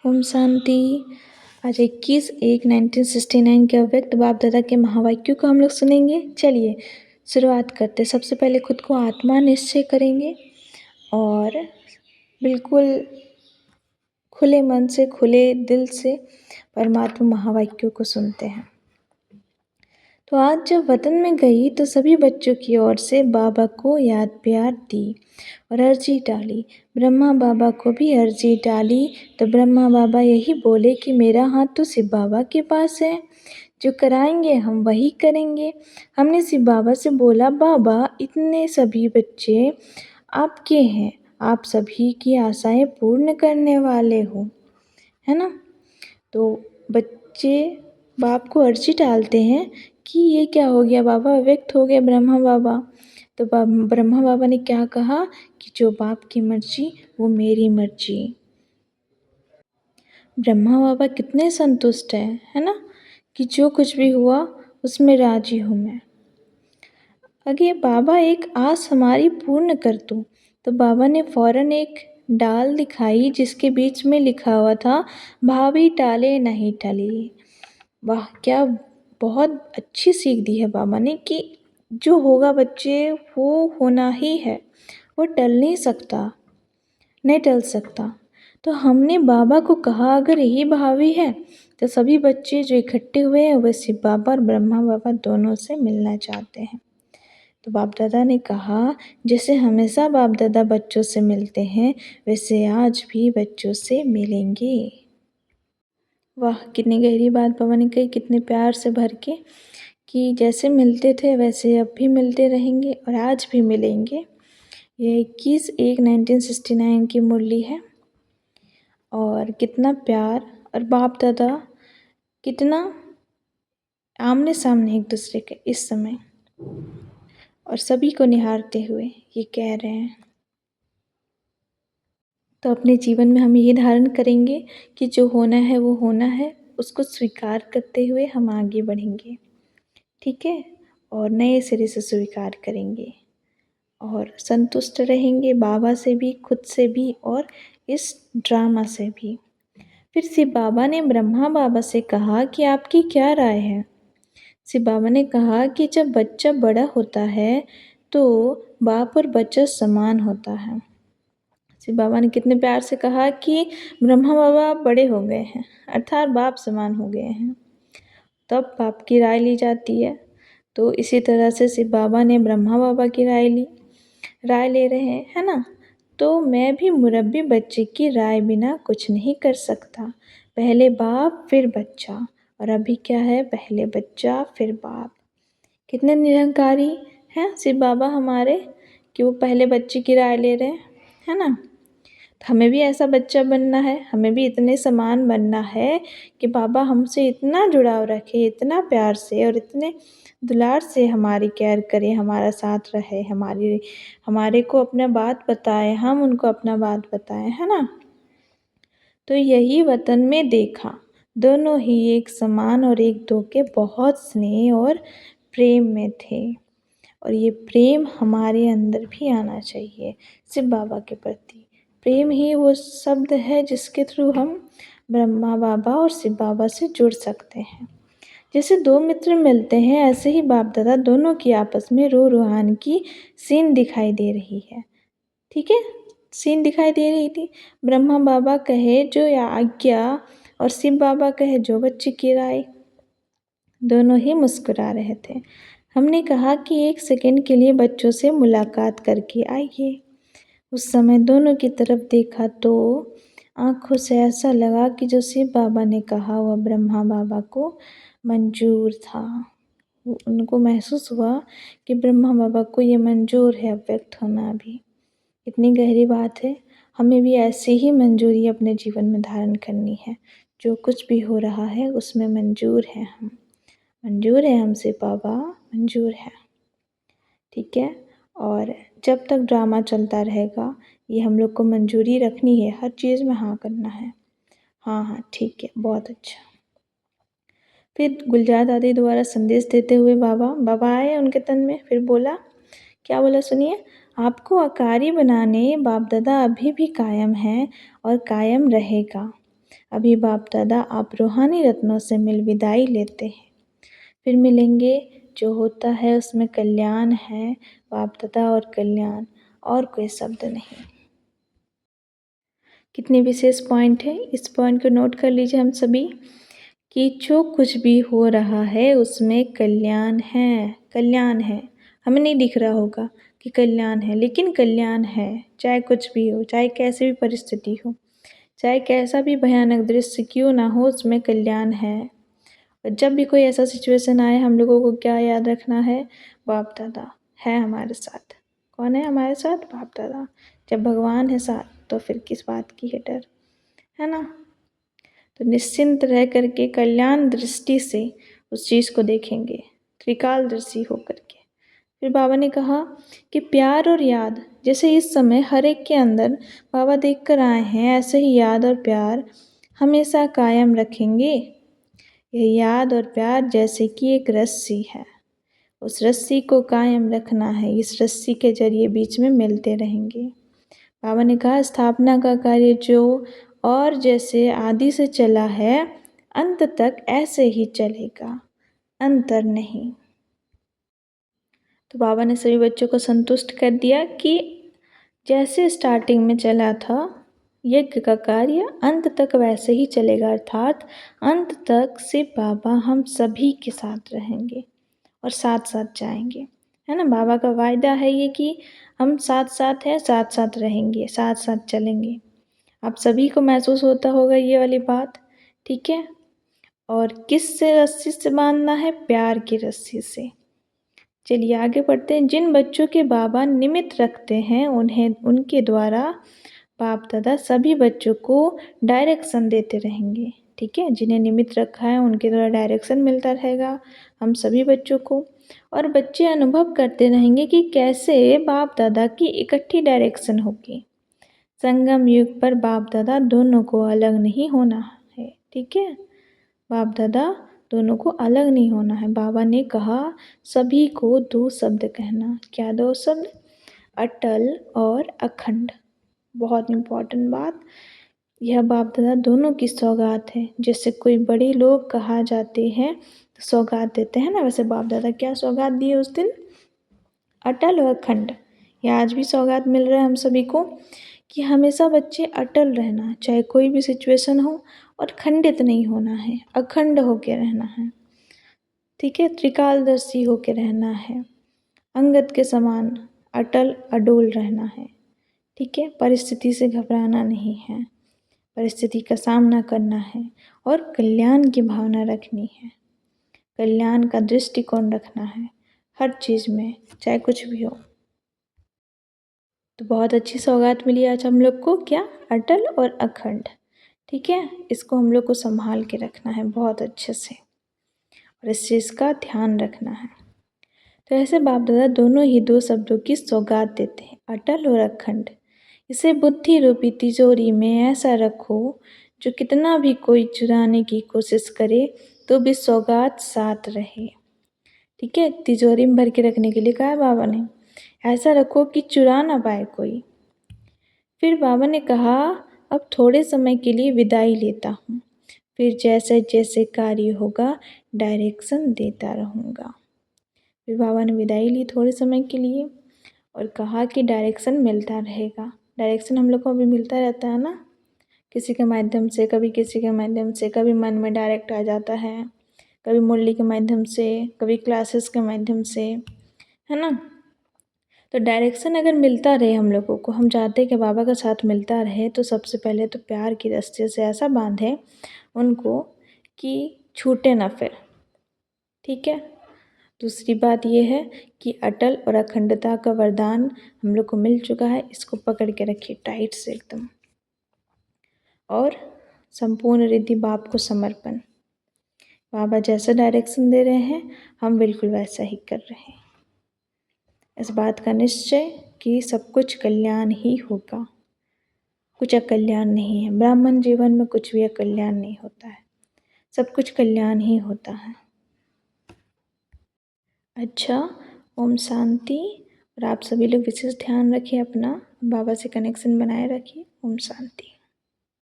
ओम शांति। आज 21/1/1969 के अव्यक्त बाप दादा के महावाक्यों को हम लोग सुनेंगे। चलिए शुरुआत करते। सबसे पहले खुद को आत्मा निश्चय करेंगे और बिल्कुल खुले मन से, खुले दिल से परमात्मा महावाक्यों को सुनते हैं। तो आज जब वतन में गई तो सभी बच्चों की ओर से बाबा को याद प्यार दी और अर्जी डाली। ब्रह्मा बाबा को भी अर्जी डाली तो ब्रह्मा बाबा यही बोले कि मेरा हाथ तो शिव बाबा के पास है, जो कराएंगे हम वही करेंगे। हमने शिव बाबा से बोला, बाबा इतने सभी बच्चे आपके हैं, आप सभी की आशाएं पूर्ण करने वाले हो, है ना। तो बच्चे बाप को अर्जी डालते हैं कि ये क्या हो गया बाबा, व्यक्त हो गए ब्रह्मा बाबा। तो ब्रह्मा बाबा ने क्या कहा कि जो बाप की मर्जी वो मेरी मर्जी। ब्रह्मा बाबा कितने संतुष्ट है ना, कि जो कुछ भी हुआ उसमें राजी हूँ मैं। अगे बाबा एक आस हमारी पूर्ण कर दूँ। तो बाबा ने फौरन एक डाल दिखाई जिसके बीच में लिखा हुआ था, भाभी टाले नहीं टली। वाह, क्या बहुत अच्छी सीख दी है बाबा ने कि जो होगा बच्चे वो होना ही है, वो टल नहीं सकता, नहीं टल सकता। तो हमने बाबा को कहा अगर यही भावी है तो सभी बच्चे जो इकट्ठे हुए हैं वह शिव बाबा और ब्रह्मा बाबा दोनों से मिलना चाहते हैं। तो बाप दादा ने कहा जैसे हमेशा बाप दादा बच्चों से मिलते हैं वैसे आज भी बच्चों से मिलेंगे। वाह, कितनी गहरी बात बाबा ने कही, कितने प्यार से भर के, कि जैसे मिलते थे वैसे अब भी मिलते रहेंगे और आज भी मिलेंगे। ये 21/1/1969 की मुरली है और कितना प्यार और बाप दादा कितना आमने सामने एक दूसरे के इस समय और सभी को निहारते हुए ये कह रहे हैं। तो अपने जीवन में हम ये धारण करेंगे कि जो होना है वो होना है, उसको स्वीकार करते हुए हम आगे बढ़ेंगे, ठीक है। और नए सिरे से स्वीकार करेंगे और संतुष्ट रहेंगे बाबा से भी, खुद से भी और इस ड्रामा से भी। फिर शिव बाबा ने ब्रह्मा बाबा से कहा कि आपकी क्या राय है। शिव बाबा ने कहा कि जब बच्चा बड़ा होता है तो बाप और बच्चा समान होता है। शिव बाबा ने कितने प्यार से कहा कि ब्रह्मा बाबा बड़े हो गए हैं, अर्थात बाप समान हो गए हैं, तब बाप की राय ली जाती है। तो इसी तरह से शिव बाबा ने ब्रह्मा बाबा की राय ले रहे हैं, है ना। तो मैं भी मुरब्बी बच्चे की राय बिना कुछ नहीं कर सकता। पहले बाप फिर बच्चा, और अभी क्या है, पहले बच्चा फिर बाप। कितने निरंकारी हैं शिव बाबा हमारे कि वो पहले बच्चे की राय ले रहे हैं, है ना। तो हमें भी ऐसा बच्चा बनना है, हमें भी इतने समान बनना है कि बाबा हमसे इतना जुड़ाव रखे, इतना प्यार से और इतने दुलार से हमारी केयर करे, हमारा साथ रहे, हमारे को अपना बात बताए, हम उनको अपना बात बताएं, है ना। तो यही वतन में देखा, दोनों ही एक समान और एक दो के बहुत स्नेह और प्रेम में थे। और ये प्रेम हमारे अंदर भी आना चाहिए शिव बाबा के प्रति। प्रेम ही वो शब्द है जिसके थ्रू हम ब्रह्मा बाबा और शिव बाबा से जुड़ सकते हैं। जैसे दो मित्र मिलते हैं ऐसे ही बाप दादा दोनों की आपस में रूहान की सीन दिखाई दे रही है, ठीक है। सीन दिखाई दे रही थी, ब्रह्मा बाबा कहे जो आज्ञा और शिव बाबा कहे जो बच्चे की राय। दोनों ही मुस्कुरा रहे थे। हमने कहा कि 1 सेकंड के लिए बच्चों से मुलाकात करके आइए। उस समय दोनों की तरफ देखा तो आँखों से ऐसा लगा कि जो शिव बाबा ने कहा वह ब्रह्मा बाबा को मंजूर था। उनको महसूस हुआ कि ब्रह्मा बाबा को ये मंजूर है व्यक्त होना भी। इतनी गहरी बात है, हमें भी ऐसी ही मंजूरी अपने जीवन में धारण करनी है। जो कुछ भी हो रहा है उसमें मंजूर है हम, मंजूर है हमसे बाबा, मंजूर है, ठीक है। और जब तक ड्रामा चलता रहेगा ये हम लोग को मंजूरी रखनी है, हर चीज़ में हाँ करना है। हाँ हाँ ठीक है, बहुत अच्छा। फिर गुलजार दादी द्वारा संदेश देते हुए बाबा आए उनके तन में। फिर बोला, क्या बोला सुनिए, आपको आकारी बनाने बाप दादा अभी भी कायम है और कायम रहेगा। अभी बाप दादा आप रूहानी रत्नों से मिल विदाई लेते हैं। फिर मिलेंगे। जो होता है उसमें कल्याण है, बाप दादा और कल्याण, और कोई शब्द नहीं। कितने विशेष पॉइंट है, इस पॉइंट को नोट कर लीजिए हम सभी कि जो कुछ भी हो रहा है उसमें कल्याण है, कल्याण है। हमें नहीं दिख रहा होगा कि कल्याण है, लेकिन कल्याण है। चाहे कुछ भी हो, चाहे कैसी भी परिस्थिति हो, चाहे कैसा भी भयानक दृश्य क्यों ना हो, उसमें कल्याण है। और जब भी कोई ऐसा सिचुएशन आए, हम लोगों को क्या याद रखना है? बाप दादा है हमारे साथ। कौन है हमारे साथ? बाप दादा। जब भगवान है साथ तो फिर किस बात की है डर, है ना? तो निश्चिंत रह करके कल्याण दृष्टि से उस चीज़ को देखेंगे, त्रिकालदर्शी होकर के। फिर बाबा ने कहा कि प्यार और याद, जैसे इस समय हर एक के अंदर बाबा देख कर आए हैं, ऐसे ही याद और प्यार हमेशा कायम रखेंगे। यह याद और प्यार जैसे कि एक रस्सी है, उस रस्सी को कायम रखना है। इस रस्सी के जरिए बीच में मिलते रहेंगे। बाबा ने कहा स्थापना का कार्य जो और जैसे आदि से चला है, अंत तक ऐसे ही चलेगा, अंतर नहीं। तो बाबा ने सभी बच्चों को संतुष्ट कर दिया कि जैसे स्टार्टिंग में चला था यज्ञ का कार्य, अंत तक वैसे ही चलेगा, अर्थात अंत तक सिर्फ बाबा हम सभी के साथ रहेंगे और साथ साथ जाएंगे, है ना? बाबा का वायदा है ये कि हम साथ साथ हैं, साथ साथ रहेंगे, साथ साथ चलेंगे। आप सभी को महसूस होता होगा ये वाली बात, ठीक है? और किस से रस्सी से बांधना है? प्यार की रस्सी से। चलिए आगे बढ़ते हैं। जिन बच्चों के बाबा निमित्त रखते हैं, उन्हें उनके द्वारा बाप दादा सभी बच्चों को डायरेक्शन देते रहेंगे, ठीक है? जिन्हें निमित्त रखा है उनके द्वारा डायरेक्शन मिलता रहेगा हम सभी बच्चों को। और बच्चे अनुभव करते रहेंगे कि कैसे बाप दादा की इकट्ठी डायरेक्शन होगी। संगम युग पर बाप दादा दोनों को अलग नहीं होना है, ठीक है? बाप दादा दोनों को अलग नहीं होना है। बाबा ने कहा सभी को दो शब्द कहना। क्या दो शब्द? अटल और अखंड। बहुत इम्पोर्टेंट बात। यह बाप दादा दोनों की सौगात है। जैसे कोई बड़े लोग कहा जाते हैं तो सौगात देते हैं ना, वैसे बाप दादा क्या सौगात दिए उस दिन? अटल और अखंड। यह आज भी सौगात मिल रहा है हम सभी को कि हमेशा बच्चे अटल रहना, चाहे कोई भी सिचुएशन हो, और खंडित नहीं होना है, अखंड होके रहना है, ठीक है? त्रिकालदर्शी होके रहना है, अंगद के समान अटल अडोल रहना है, ठीक है? परिस्थिति से घबराना नहीं है, परिस्थिति का सामना करना है और कल्याण की भावना रखनी है, कल्याण का दृष्टिकोण रखना है हर चीज़ में, चाहे कुछ भी हो। तो बहुत अच्छी सौगात मिली आज हम लोग को, क्या? अटल और अखंड, ठीक है? इसको हम लोग को संभाल के रखना है बहुत अच्छे से और इस चीज़ का ध्यान रखना है। तो ऐसे बाप दादा दोनों ही दो शब्दों की सौगात देते हैं, अटल और अखंड। इसे बुद्धि रूपी तिजोरी में ऐसा रखो जो कितना भी कोई चुराने की कोशिश करे तो भी सौगात साथ रहे, ठीक है? तिजोरी में भर के रखने के लिए कहा है बाबा ने, ऐसा रखो कि चुरा ना पाए कोई। फिर बाबा ने कहा अब थोड़े समय के लिए विदाई लेता हूँ, फिर जैसे जैसे कार्य होगा डायरेक्शन देता रहूँगा। फिर बाबा ने विदाई ली थोड़े समय के लिए और कहा कि डायरेक्शन मिलता रहेगा। डायरेक्शन हम लोग को अभी मिलता रहता है ना, किसी के माध्यम से, कभी किसी के माध्यम से, कभी मन में डायरेक्ट आ जाता है, कभी मुरली के माध्यम से, कभी क्लासेस के माध्यम से, है ना? तो डायरेक्शन अगर मिलता रहे हम लोगों को, हम चाहते हैं कि बाबा का साथ मिलता रहे, तो सबसे पहले तो प्यार की रस्सी से ऐसा बांधे उनको कि छूटे ना फिर, ठीक है? दूसरी बात ये है कि अटल और अखंडता का वरदान हम लोग को मिल चुका है, इसको पकड़ के रखिए टाइट से एकदम। और संपूर्ण रिद्धि बाप को समर्पण। बाबा जैसा डायरेक्शन दे रहे हैं हम बिल्कुल वैसा ही कर रहे हैं। इस बात का निश्चय कि सब कुछ कल्याण ही होगा, कुछ अकल्याण नहीं है। ब्राह्मण जीवन में कुछ भी अकल्याण नहीं होता है, सब कुछ कल्याण ही होता है। अच्छा, ओम शांति। और आप सभी लोग विशेष ध्यान रखिए अपना, बाबा से कनेक्शन बनाए रखिए। ओम शांति।